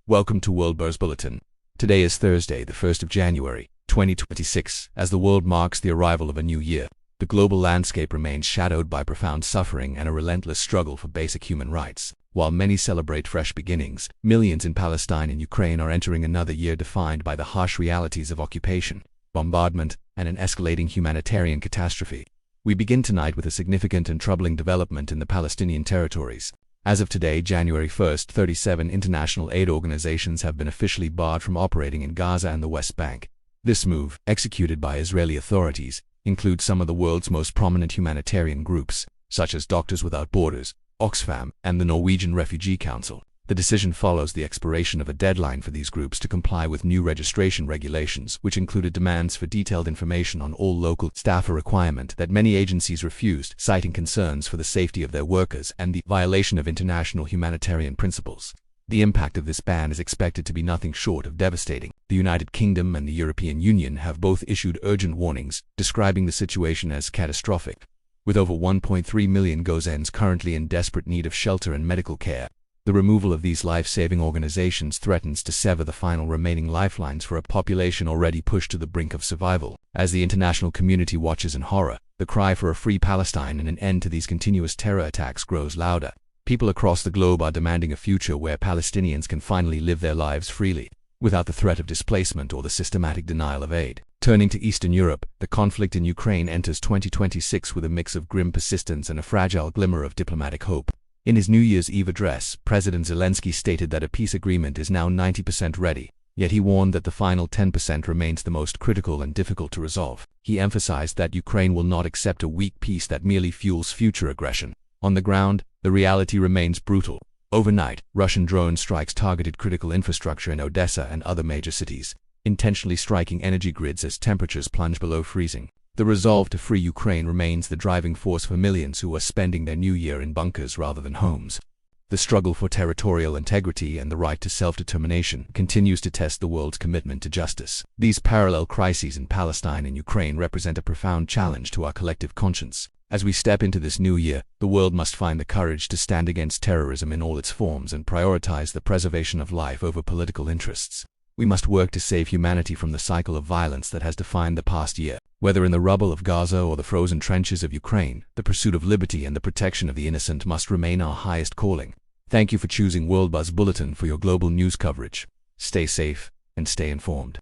Welcome to World Buzz Bulletin. Today is Thursday, the 1st of January, 2026. As the world marks the arrival of a new year, the global landscape remains shadowed by profound suffering and a relentless struggle for basic human rights. While many celebrate fresh beginnings, millions in Palestine and Ukraine are entering another year defined by the harsh realities of occupation, bombardment, and an escalating humanitarian catastrophe. We begin tonight with a significant and troubling development in the Palestinian territories. As of today, January 1st, 37 international aid organizations have been officially barred from operating in Gaza and the West Bank. This move, executed by Israeli authorities, includes some of the world's most prominent humanitarian groups, such as Doctors Without Borders, Oxfam, and the Norwegian Refugee Council. The decision follows the expiration of a deadline for these groups to comply with new registration regulations, which included demands for detailed information on all local staff, a requirement that many agencies refused, citing concerns for the safety of their workers and the violation of international humanitarian principles. The impact of this ban is expected to be nothing short of devastating. The United Kingdom and the European Union have both issued urgent warnings, describing the situation as catastrophic. With over 1.3 million Gazans currently in desperate need of shelter and medical care, the removal of these life-saving organizations threatens to sever the final remaining lifelines for a population already pushed to the brink of survival. As the international community watches in horror, the cry for a free Palestine and an end to these continuous terror attacks grows louder. People across the globe are demanding a future where Palestinians can finally live their lives freely, without the threat of displacement or the systematic denial of aid. Turning to Eastern Europe, the conflict in Ukraine enters 2026 with a mix of grim persistence and a fragile glimmer of diplomatic hope. In his New Year's Eve address, President Zelensky stated that a peace agreement is now 90% ready, yet he warned that the final 10% remains the most critical and difficult to resolve. He emphasized that Ukraine will not accept a weak peace that merely fuels future aggression. On the ground, the reality remains brutal. Overnight, Russian drone strikes targeted critical infrastructure in Odessa and other major cities, intentionally striking energy grids as temperatures plunge below freezing. The resolve to free Ukraine remains the driving force for millions who are spending their new year in bunkers rather than homes. The struggle for territorial integrity and the right to self-determination continues to test the world's commitment to justice. These parallel crises in Palestine and Ukraine represent a profound challenge to our collective conscience. As we step into this new year, the world must find the courage to stand against terrorism in all its forms and prioritize the preservation of life over political interests. We must work to save humanity from the cycle of violence that has defined the past year. Whether in the rubble of Gaza or the frozen trenches of Ukraine, the pursuit of liberty and the protection of the innocent must remain our highest calling. Thank you for choosing World Buzz Bulletin for your global news coverage. Stay safe and stay informed.